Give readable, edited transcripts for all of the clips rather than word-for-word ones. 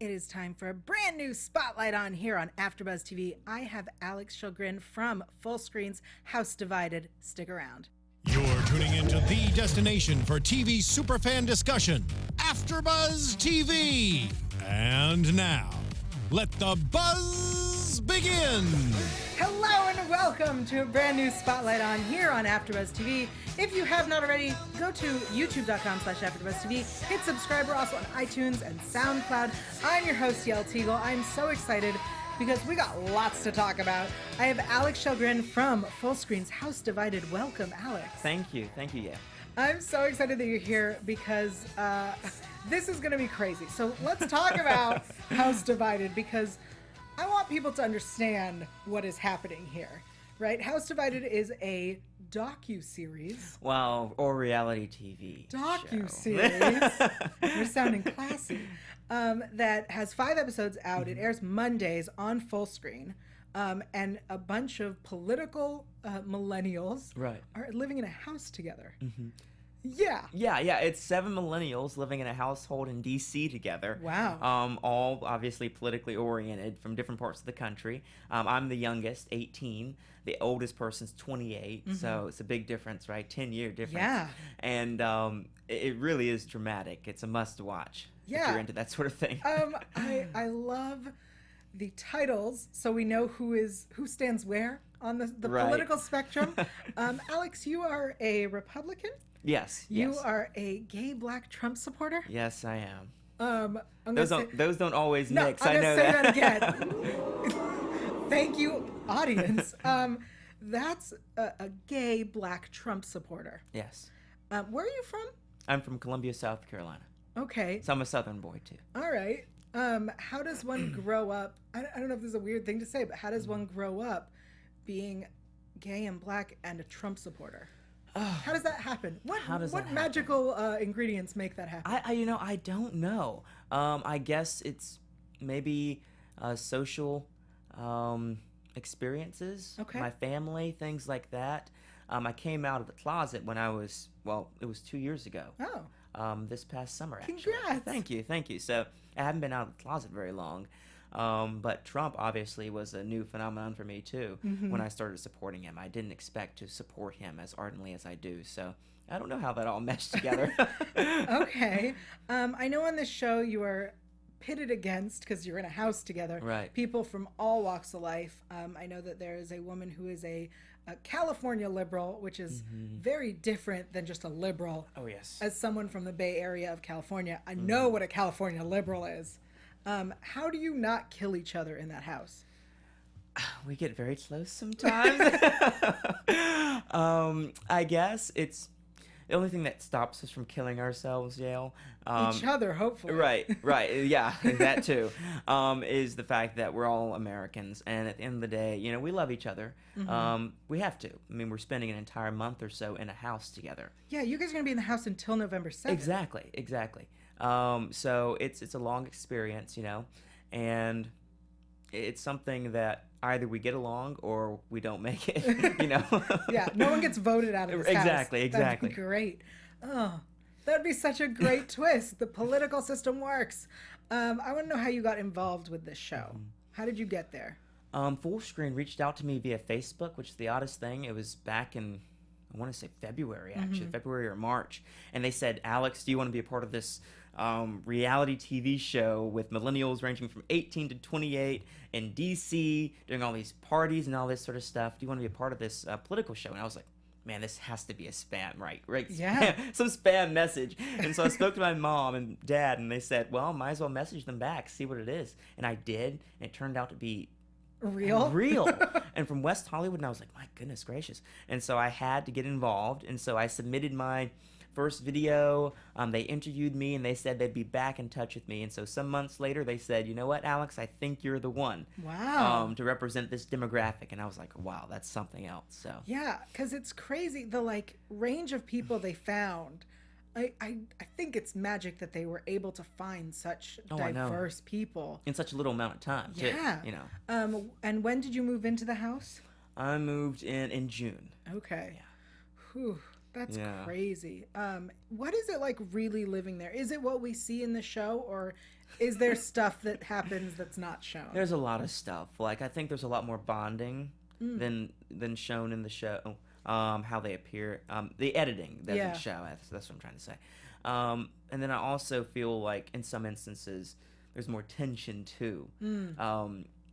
It is time for a brand new spotlight on here on AFTERBUZZ TV. I have Alex Chalgren from Full Screen's House Divided. Stick around. You're tuning into the destination for TV superfan discussion, AFTERBUZZ TV. And now, let the buzz begin. Hello and welcome to a brand new spotlight on here on AFTERBUZZ TV. If you have not already, go to youtube.com/AfterBuzzTV. Hit subscribe. We're also on iTunes and SoundCloud. I'm your host, Yael Tygiel. I'm so excited because we got lots to talk about. I have Alex Chalgren from Full Screen's House Divided. Welcome, Alex. Thank you, Yael. I'm so excited that you're here because this is going to be crazy. So let's talk about House Divided because I want people to understand what is happening here, right? House Divided is a docu-series. Well, or reality TV Docu-series. You're sounding classy. That has 5 episodes out. It airs Mondays on Full Screen. And a bunch of political millennials are living in a house together. Mm-hmm. Yeah. It's 7 millennials living in a household in D.C. together. Wow. All obviously politically oriented from different parts of the country. I'm the youngest, 18. The oldest person's 28. Mm-hmm. So it's a big difference, right? 10-year difference. Yeah. And it really is dramatic. It's a must-watch if you're into that sort of thing. I love the titles, so we know who stands where on the political spectrum. Alex, you are a Republican? Yes. You are a gay black Trump supporter? Yes, I am. Those don't always no, mix. I'm I know say that. that again. Thank you, audience. That's a gay black Trump supporter. Yes. Where are you from? I'm from Columbia, South Carolina. Okay. So I'm a Southern boy too. All right. How does one grow up? I don't know if this is a weird thing to say, but how does one grow up being gay and black and a Trump supporter? How does that happen? What magical ingredients make that happen? I don't know. I guess it's maybe social experiences. Okay. My family, things like that. I came out of the closet when it was 2 years ago. Oh. This past summer, actually. Congrats. Thank you. So I haven't been out of the closet very long. But Trump obviously was a new phenomenon for me too. Mm-hmm. When I started supporting him. I didn't expect to support him as ardently as I do. So I don't know how that all meshed together. Okay. I know on this show you are pitted against, because you're in a house together, people from all walks of life. I know that there is a woman who is a California liberal, which is very different than just a liberal. Oh, yes. As someone from the Bay Area of California, I know what a California liberal is. How do you not kill each other in that house? We get very close sometimes. I guess it's the only thing that stops us from killing ourselves, Yael. Each other, hopefully. Right. Yeah, that too. Is the fact that we're all Americans, and at the end of the day, we love each other. Mm-hmm. We have to. I mean, we're spending an entire month or so in a house together. Yeah, you guys are gonna be in the house until November 7th. Exactly. So it's a long experience, and it's something that either we get along or we don't make it, Yeah, no one gets voted out of this house. Exactly. That'd be great. Oh, that'd be such a great twist. The political system works. I want to know how you got involved with this show. Mm-hmm. How did you get there? Full Screen reached out to me via Facebook, which is the oddest thing. It was back in, I want to say February, actually, February or March. And they said, Alex, do you want to be a part of this reality TV show with millennials ranging from 18 to 28 in D.C., doing all these parties and all this sort of stuff? Do you want to be a part of this political show? And I was like, man, this has to be a spam, right? Yeah. Some spam message. And so I spoke to my mom and dad, and they said, well, might as well message them back, see what it is. And I did, and it turned out to be real. And from West Hollywood, and I was like, my goodness gracious. And so I had to get involved, and so I submitted my first video. They interviewed me, and they said they'd be back in touch with me. And so some months later, they said, you know what, Alex, I think you're the one. Wow. To represent this demographic. And I was like, wow, that's something else. So yeah, because it's crazy, the range of people they found. I think it's magic that they were able to find such diverse people in such a little amount of time. Yeah. Too, and when did you move into the house? I moved in June. Okay. Yeah. Whew. That's crazy. What is it like really living there? Is it what we see in the show, or is there stuff that happens that's not shown? There's a lot of stuff. Like, I think there's a lot more bonding than shown in the show. How they appear. The editing doesn't show. That's what I'm trying to say. And then I also feel like in some instances there's more tension too.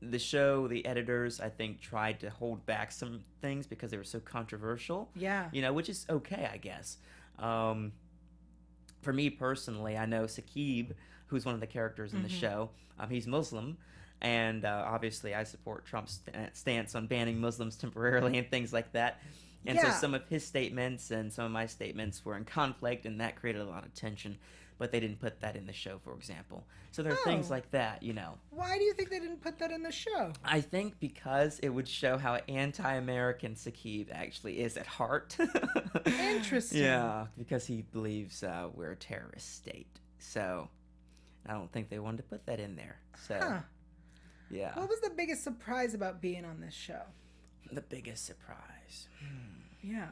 The show, the editors, I think, tried to hold back some things because they were so controversial. Yeah. You know, which is okay, I guess. For me personally, I know Saqib, who's one of the characters in the show. He's Muslim, and obviously I support Trump's stance on banning Muslims temporarily and things like that. And so some of his statements and some of my statements were in conflict, and that created a lot of tension. But they didn't put that in the show, for example. So there are things like that, you know. Why do you think they didn't put that in the show? I think because it would show how anti-American Saqib actually is at heart. Interesting. Yeah, because he believes we're a terrorist state. So I don't think they wanted to put that in there. So, yeah. What was the biggest surprise about being on this show? The biggest surprise. Yeah.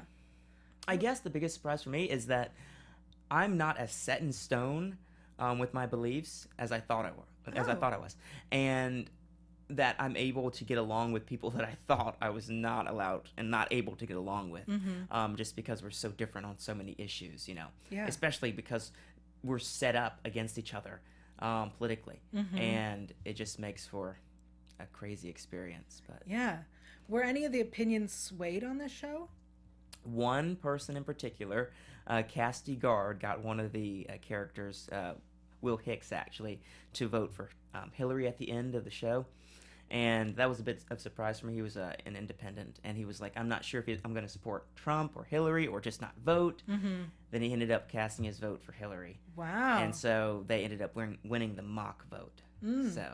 I guess the biggest surprise for me is that I'm not as set in stone with my beliefs as I thought I was, and that I'm able to get along with people that I thought I was not allowed and not able to get along with, just because we're so different on so many issues, you know. Yeah. Especially because we're set up against each other politically, and it just makes for a crazy experience. But yeah, were any of the opinions swayed on this show? One person in particular, Cassidy Gard, got one of the characters, Will Hicks actually, to vote for Hillary at the end of the show. And that was a bit of a surprise for me. He was an independent, and he was like, I'm not sure if I'm going to support Trump or Hillary or just not vote. Then he ended up casting his vote for Hillary. Wow. And so they ended up winning the mock vote. So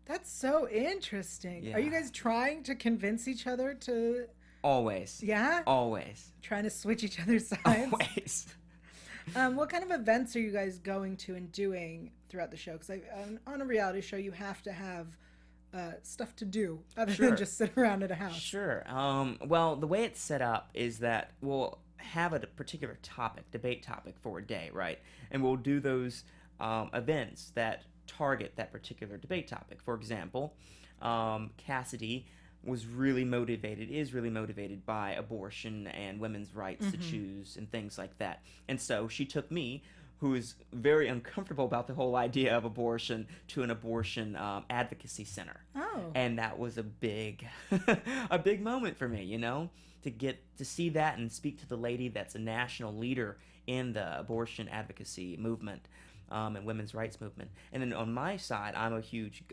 that's so interesting. Yeah. Are you guys trying to convince each other to... Always. Yeah? Always. Trying to switch each other's sides? Always. What kind of events are you guys going to and doing throughout the show? Because on a reality show, you have to have stuff to do other than just sit around at a house. Sure. Well, the way it's set up is that we'll have a particular topic, debate topic for a day, right? And we'll do those events that target that particular debate topic. For example, Cassidy is really motivated by abortion and women's rights to choose and things like that. And so she took me, who is very uncomfortable about the whole idea of abortion, to an abortion advocacy center. Oh. And that was a big moment for me, you know, to get to see that and speak to the lady that's a national leader in the abortion advocacy movement. And women's rights movement. And then on my side, I'm a huge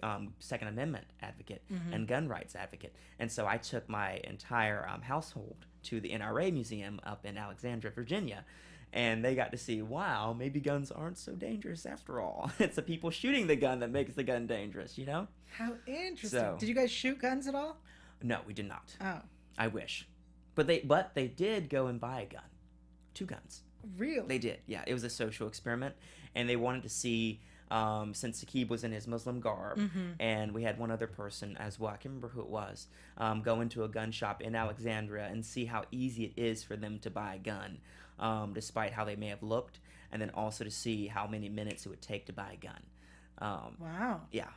Second Amendment advocate and gun rights advocate. And so I took my entire household to the NRA Museum up in Alexandria, Virginia. And they got to see, wow, maybe guns aren't so dangerous after all. It's the people shooting the gun that makes the gun dangerous, you know? How interesting. So, did you guys shoot guns at all? No, we did not. Oh. I wish. But they did go and buy a gun. 2 guns. Really? They did, yeah. It was a social experiment, and they wanted to see, since Saqib was in his Muslim garb, and we had one other person as well, I can't remember who it was, go into a gun shop in Alexandria and see how easy it is for them to buy a gun, despite how they may have looked, and then also to see how many minutes it would take to buy a gun. Wow. Yeah.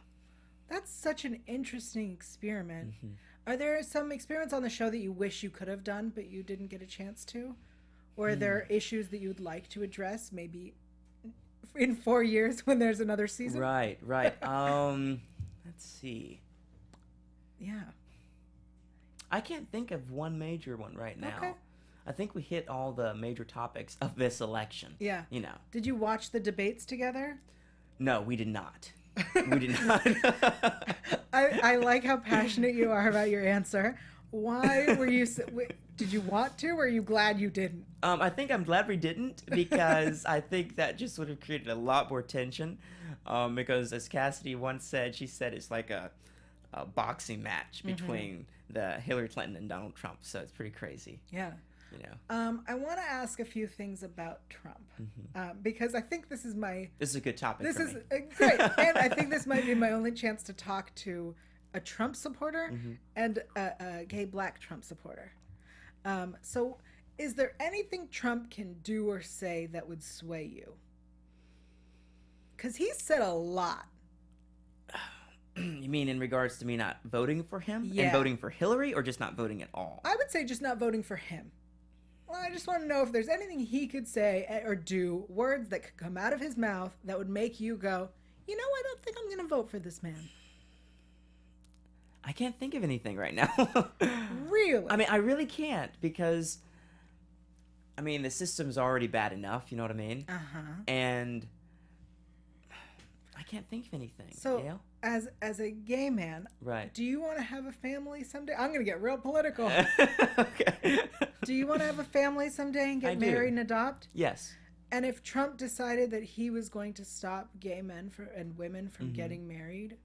That's such an interesting experiment. Are there some experiments on the show that you wish you could have done, but you didn't get a chance to? Or are there issues that you'd like to address, maybe in 4 years when there's another season? Right. Let's see. Yeah. I can't think of one major one right now. Okay. I think we hit all the major topics of this election. Yeah. You know. Did you watch the debates together? No, we did not. We did not. I like how passionate you are about your answer. Why were you... Did you want to, or are you glad you didn't? I think I'm glad we didn't, because I think that just would have created a lot more tension. Because as Cassidy once said, she said it's like a boxing match between the Hillary Clinton and Donald Trump. So it's pretty crazy. Yeah. You know. I want to ask a few things about Trump, because I think this is This is a good topic. This for is me. great, and I think this might be my only chance to talk to a Trump supporter and a gay black Trump supporter. So Is there anything Trump can do or say that would sway you? Because he said a lot. You mean in regards to me not voting for him? Yeah. And voting for Hillary, or just not voting at all? I would say just not voting for him. Well, I just want to know if there's anything he could say or do, words that could come out of his mouth that would make you go, you know, I don't think I'm going to vote for this man. I can't think of anything right now. Really? I mean, I really can't, because, I mean, the system's already bad enough, you know what I mean? Uh-huh. And I can't think of anything. So, Yael? as a gay man, Right. do you want to have a family someday? I'm going to get real political. Okay. Do you want to have a family someday and I get do. married and adopt? Yes. And if Trump decided that he was going to stop gay men and women from getting married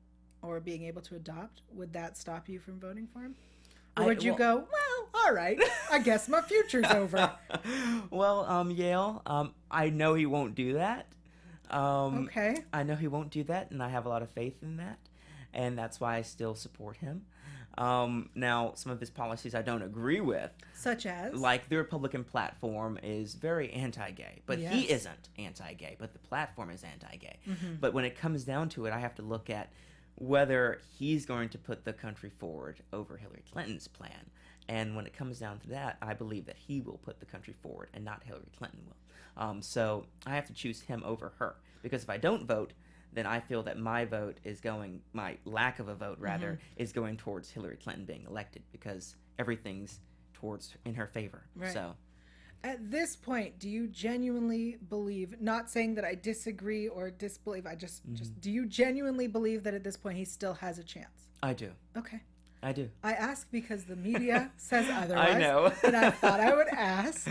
or being able to adopt, would that stop you from voting for him? Or would you go, well, all right, I guess my future's over? Well, Yael, I know he won't do that. Okay. I know he won't do that, and I have a lot of faith in that, and that's why I still support him. Now, some of his policies I don't agree with. Such as? Like, the Republican platform is very anti-gay, but he isn't anti-gay, but the platform is anti-gay. But when it comes down to it, I have to look at whether he's going to put the country forward over Hillary Clinton's plan. And when it comes down to that, I believe that he will put the country forward and not Hillary Clinton will. So I have to choose him over her, because if I don't vote, then I feel that my lack of a vote rather, is going towards Hillary Clinton being elected, because everything's in her favor. Right. So At this point, do you genuinely believe, not saying that I disagree or disbelieve, I just do you genuinely believe that at this point he still has a chance? I do. Okay. I do. I ask because the media says otherwise. I know. And I thought I would ask.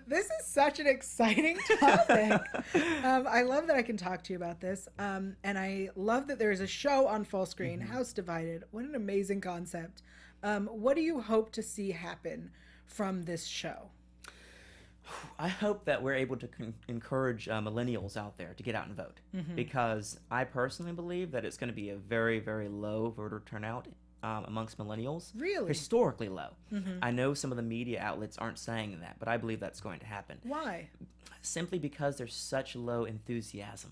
This is such an exciting topic. I love that I can talk to you about this. And I love that there is a show on full screen, House Divided. What an amazing concept. What do you hope to see happen from this show? I hope that we're able to encourage millennials out there to get out and vote, because I personally believe that it's going to be a very, very low voter turnout amongst millennials. Really? Historically low. I know some of the media outlets aren't saying that, but I believe that's going to happen. Why? Simply because there's such low enthusiasm.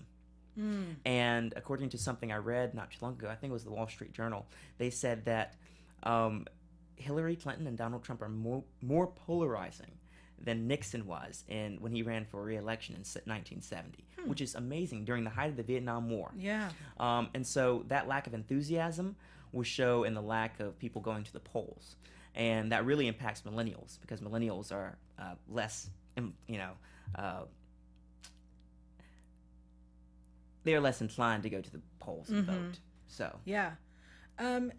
And according to something I read not too long ago, I think it was the Wall Street Journal, they said that Hillary Clinton and Donald Trump are more polarizing than Nixon was when he ran for re-election in 1970, which is amazing during the height of the Vietnam War. Yeah. And so that lack of enthusiasm will show in the lack of people going to the polls. And that really impacts millennials, because millennials are less, they're less inclined to go to the polls and vote. So. Yeah. Are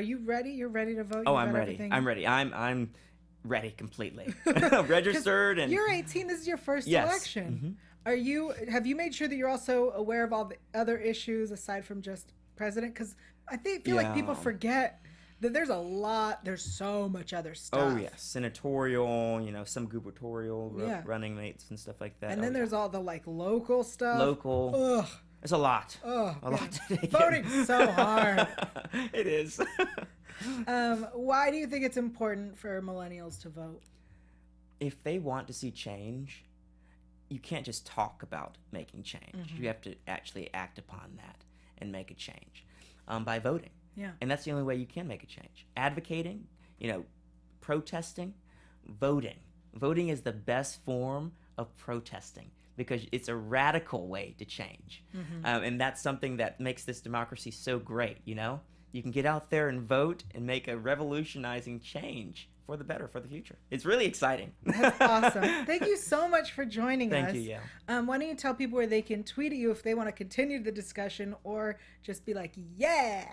you ready? You're ready to vote? Oh, I'm ready. I'm ready. I'm ready completely. Registered and you're 18. This is your first Yes. election. Have you made sure that you're also aware of all the other issues aside from just president? Because I feel like people forget that there's so much other stuff. Oh yes, senatorial, some gubernatorial running mates and stuff like that. And then there's all the local stuff. Local. Ugh. It's a lot. Oh, a lot to take in. Voting's so hard. It is. Why do you think it's important for millennials to vote? If they want to see change, you can't just talk about making change. You have to actually act upon that and make a change by voting. Yeah. And that's the only way you can make a change. Advocating, protesting, voting. Voting is the best form of protesting, because it's a radical way to change. And that's something that makes this democracy so great, You can get out there and vote and make a revolutionizing change for the better, for the future. It's really exciting. That's awesome. Thank you so much for joining us. Thank you, Yael. Why don't you tell people where they can tweet at you if they want to continue the discussion, or just be like, yeah.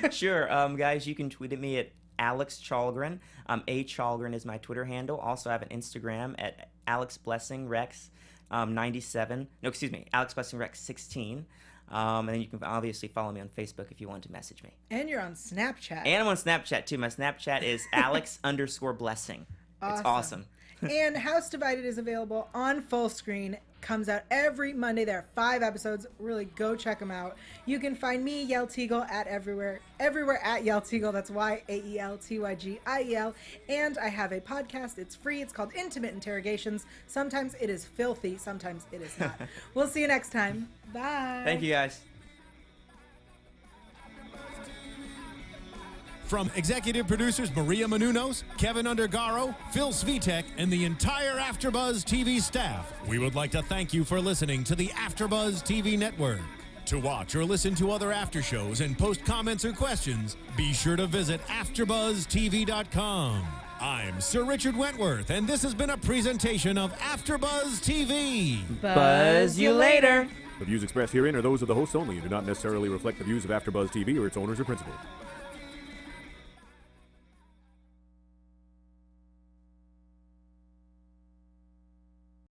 Sure. Guys, you can tweet at me at Alex Chalgren. A Chalgren is my Twitter handle. Also, I have an Instagram at Alex Blessing Rex. 97. No, excuse me, Alex Blessing Rex 16. And then you can obviously follow me on Facebook if you want to message me. And you're on Snapchat. And I'm on Snapchat too. My Snapchat is Alex_Blessing. Awesome. It's awesome. And House Divided is available on Full Screen. Comes out every Monday. There are 5 episodes. Really, go check them out. You can find me, Yael Tygiel, at everywhere at Yael Tygiel. That's YAELTYGIEL. And I have a podcast. It's free. It's called Intimate Interrogations. Sometimes it is filthy. Sometimes it is not. We'll see you next time. Bye. Thank you, guys. From executive producers Maria Menounos, Kevin Undergaro, Phil Svitek, and the entire AfterBuzz TV staff, we would like to thank you for listening to the AfterBuzz TV network. To watch or listen to other after shows and post comments or questions, be sure to visit AfterBuzzTV.com. I'm Sir Richard Wentworth, and this has been a presentation of AfterBuzz TV. Buzz you later. The views expressed herein are those of the hosts only and do not necessarily reflect the views of AfterBuzz TV or its owners or principals.